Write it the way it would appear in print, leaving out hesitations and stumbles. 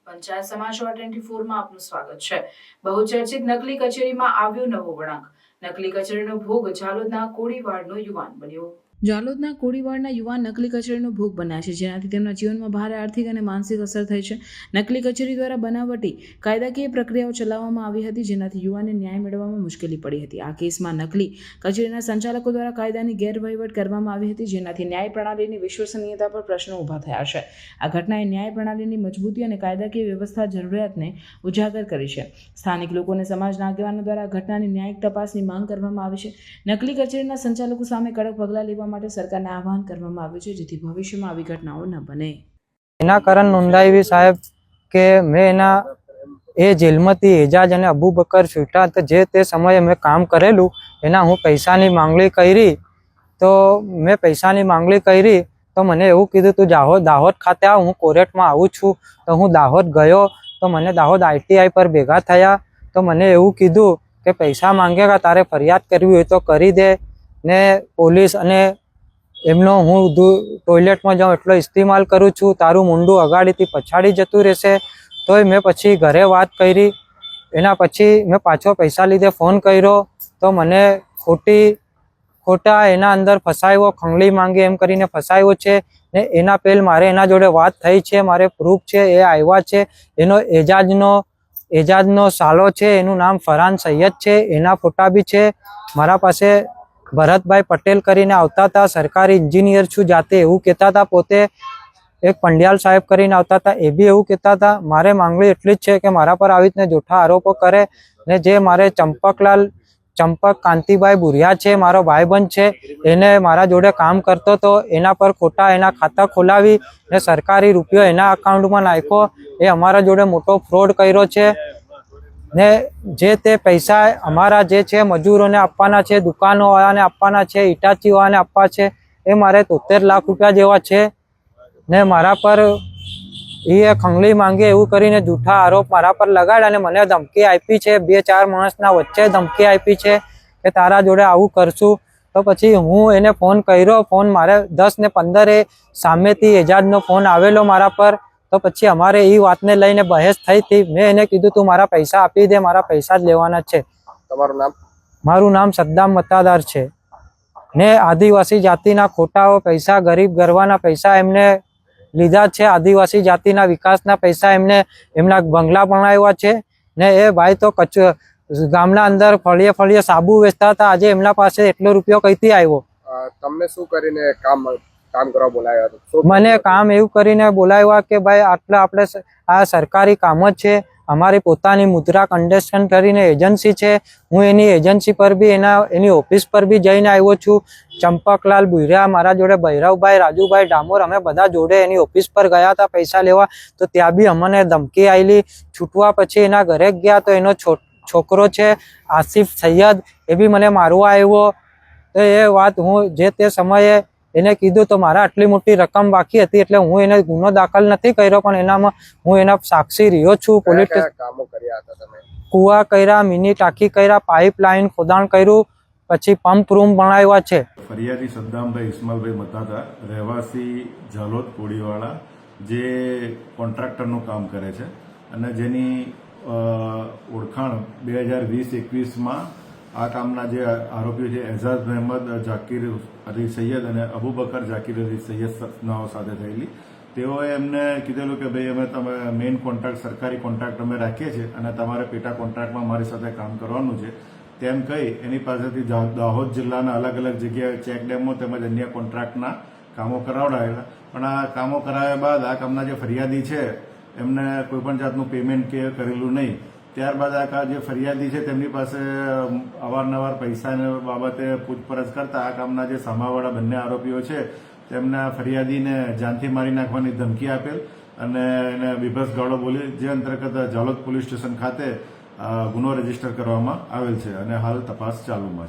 પંચાયત સમાચાર 24 માં આપનું સ્વાગત છે। બહુચર્ચિત નકલી કચેરીમાં આવ્યો નવો વળાંક। નકલી કચેરીનો ભોગ જાલોદના કોળીવાડનો યુવાન બન્યો। જાલોદના કોળીવાડના યુવાન નકલી કચેરીનો ભોગ બન્યા છે, જેનાથી તેમના જીવનમાં ભારે આર્થિક અને માનસિક અસર થઈ છે। નકલી કચેરી દ્વારા બનાવટી કાયદાકીય પ્રક્રિયાઓ ચલાવવામાં આવી હતી, જેનાથી યુવાનને ન્યાય મેળવવામાં મુશ્કેલી પડી હતી। આ કેસમાં નકલી કચેરીના સંચાલકો દ્વારા કાયદાની ગેરવહીવટ કરવામાં આવી હતી, જેનાથી ન્યાય પ્રણાલીની વિશ્વસનીયતા પર પ્રશ્નો ઊભા થયા છે। આ ઘટનાએ ન્યાય પ્રણાલીની મજબૂતી અને કાયદાકીય વ્યવસ્થા જરૂરિયાતને ઉજાગર કરી છે। સ્થાનિક લોકો અને સમાજના આગેવાનો દ્વારા આ ઘટનાની ન્યાયિક તપાસની માંગ કરવામાં આવી છે। નકલી કચેરીના સંચાલકો સામે કડક પગલાં લેવા માટે સરકારને આહવાન કરવામાં આવ્યું છે, જેથી ભવિષ્યમાં આવી ઘટનાઓ ન બને। એના કારણ નોંધાવી સાહેબ કે મેં એના જેલમાંથી એજાજ અને અબુબકર છૂટા તો જે તે સમયે મેં કામ કરેલું એના હું પૈસાની માંગણી કરી, તો મેં પૈસાની માંગણી કરી તો મને એવું કીધું તું દાહોદ ખાતે આવ, હું કોર્ટમાં આવું છું। તો હું દાહોદ ગયો તો મને દાહોદ ITI પર ભેગા થયા, તો મને એવું કીધું કે પૈસા માંગેગા, તારે ફરિયાદ કરવી હોય તો કરી દે ને પોલીસ અને એમનો હું ટોયલેટમાં જાઉં એટલો ઇસ્તેમાલ કરું છું, તારું મુંડું અગાડીથી પછાડી જતું રહેશે। તોય મેં પછી ઘરે વાત કરી, એના પછી મેં પાછો પૈસા લીધે ફોન કર્યો તો મને ખોટા એના અંદર ફસાયો, ખંગલી માંગી એમ કરીને ફસાયો છે ને એના પહેલ મારે એના જોડે વાત થઈ છે, મારે પ્રૂફ છે, એ આવ્યા છે। એનો એજાજનો સાલો છે, એનું નામ ફરહાન સૈયદ છે, એના ફોટા બી છે મારા પાસે। ભરતભાઈ પટેલ કરીને આવતા હતા, સરકારી એન્જિનિયર છું જાતે એવું કહેતા હતા પોતે। એક પંડ્યાલ સાહેબ કરીને આવતા હતા, એ બી એવું કહેતા હતા। મારે માંગણી એટલી જ છે કે મારા પર આવી રીતને જૂઠા આરોપો કરે ને જે મારે ચંપક કાંતિભાઈ બુરિયા છે, મારો ભાઈબંધ છે, એને મારા જોડે કામ કરતો હતો, એના પર ખોટા એના ખાતા ખોલાવી ને સરકારી રૂપિયો એના અકાઉન્ટમાં નાખ્યો। એ અમારા જોડે મોટો ફ્રોડ કર્યો છે ને જે તે પૈસા અમારા જે છે મજૂરોને આપવાના છે, દુકાનોવાળાને આપવાના છે, ઇટાચીવાળાને આપવા છે, એ મારે 73 લાખ રૂપિયા જેવા છે ને મારા પર એ ખંગલી માંગે એવું કરીને જૂઠા આરોપ મારા પર લગાડ્યા અને મને ધમકી આપી છે। 2-4 માણસના વચ્ચે ધમકી આપી છે કે તારા જોડે આવું કરશું। તો પછી હું એને ફોન કર્યો, ફોન મારે 10 ને 15 સામેથી એજાજનો ફોન આવેલો મારા પર। તો પછી અમારે એ વાતને લઈને બહેસ થઈ હતી। મેં એને કીધું તું મારા પૈસા આપી દે, મારા પૈસા જ લેવાના છે। તમારું નામ? મારું નામ સદ્દામ મતાદાર છે ને આદિવાસી જાતિના ખોટા પૈસા, ગરીબ ગરવાના પૈસા એમને લીધા છે, આદિવાસી જાતિના વિકાસના પૈસા એમને એમના બંગલા બનાવ્યા છે ને એ ભાઈ તો ગામના અંદર ફળીએ સાબુ વેચતા હતા। આજે એમના પાસે એટલો રૂપિયો કઈથી આવ્યો? તમને શું કરીને કામ કરવા બોલાવ્યા હતા? મને કામ એવું કરીને બોલાવ્યા કે ભાઈ આપણે આ સરકારી કામ જ છે, અમારી પોતાની મુદ્રા કન્ડેશન કરીને એજન્સી છે, હું એની એજન્સી પર બી એની ઓફિસ પર બી જઈને આવ્યો છું। ચંપકલાલ બુરિયા મારા જોડે, ભૈરવભાઈ, રાજુભાઈ ડામોર, અમે બધા જોડે એની ઓફિસ પર ગયા હતા પૈસા લેવા, તો ત્યાં બી અમને ધમકી આવેલી। છૂટવા પછી એના ઘરે ગયા તો એનો છોકરો છે આસિફ સૈયદ, એ બી મને મારવા આવ્યો। તો એ વાત હું જે તે સમયે એને કીધું તો મારા આટલી મોટી રકમ બાકી હતી એટલે હું એને ગુનો દાખલ નથી કર્યો, પણ એનામાં હું એના સાક્ષી રહ્યો છું। પોલીસ કામો કર્યા હતા તમે? કુવા કર્યા, મિની ટાંકી કર્યા, પાઇપલાઇન ખોદાણ કર્યું, પછી પંપ રૂમ બનાવ્યા છે। ફરિયાદી સદ્દામભાઈ ઇસ્માલભાઈ મતાતા, રહેવાસી જાલોદ કોળીવાડા, જે કોન્ટ્રાક્ટરનું કામ કરે છે અને જેની ઓળખાણ 2020-21માં આ કામના જે આરોપીઓ છે એઝાઝ મહેમદ જાકીર અલી સૈયદ અને અબુબકર જાકીર અલી સૈયદ સાથે થયેલી। તેઓએ એમને કીધેલું કે ભાઈ અમે તમે મેઇન કોન્ટ્રાક્ટ, સરકારી કોન્ટ્રાક્ટ અમે રાખીએ છીએ અને તમારે પેટા કોન્ટ્રાક્ટમાં મારી સાથે કામ કરવાનું છે તેમ કહી એની પાસેથી દાહોદ જિલ્લાના અલગ અલગ જગ્યાએ ચેક ડેમો તેમજ અન્ય કોન્ટ્રાક્ટના કામો કરાવડાવેલા। પણ આ કામો કરાવ્યા બાદ આ કામના જે ફરિયાદી છે એમને કોઈપણ જાતનું પેમેન્ટ કે કરેલું નહીં। ત્યારબાદ આ જે ફરિયાદી છે તેમની પાસે અવારનવાર પૈસાને બાબતે પૂછપરછ કરતા આ કામના જે સામાવાળા બંને આરોપીઓ છે તેમના ફરિયાદીને જાનથી મારી નાખવાની ધમકી આપેલ અને એને બીભત્સ ગાળો બોલી, જે અંતર્ગત જાલોદ પોલીસ સ્ટેશન ખાતે ગુનો રજીસ્ટર કરવામાં આવેલ છે અને હાલ તપાસ ચાલુમાં છે।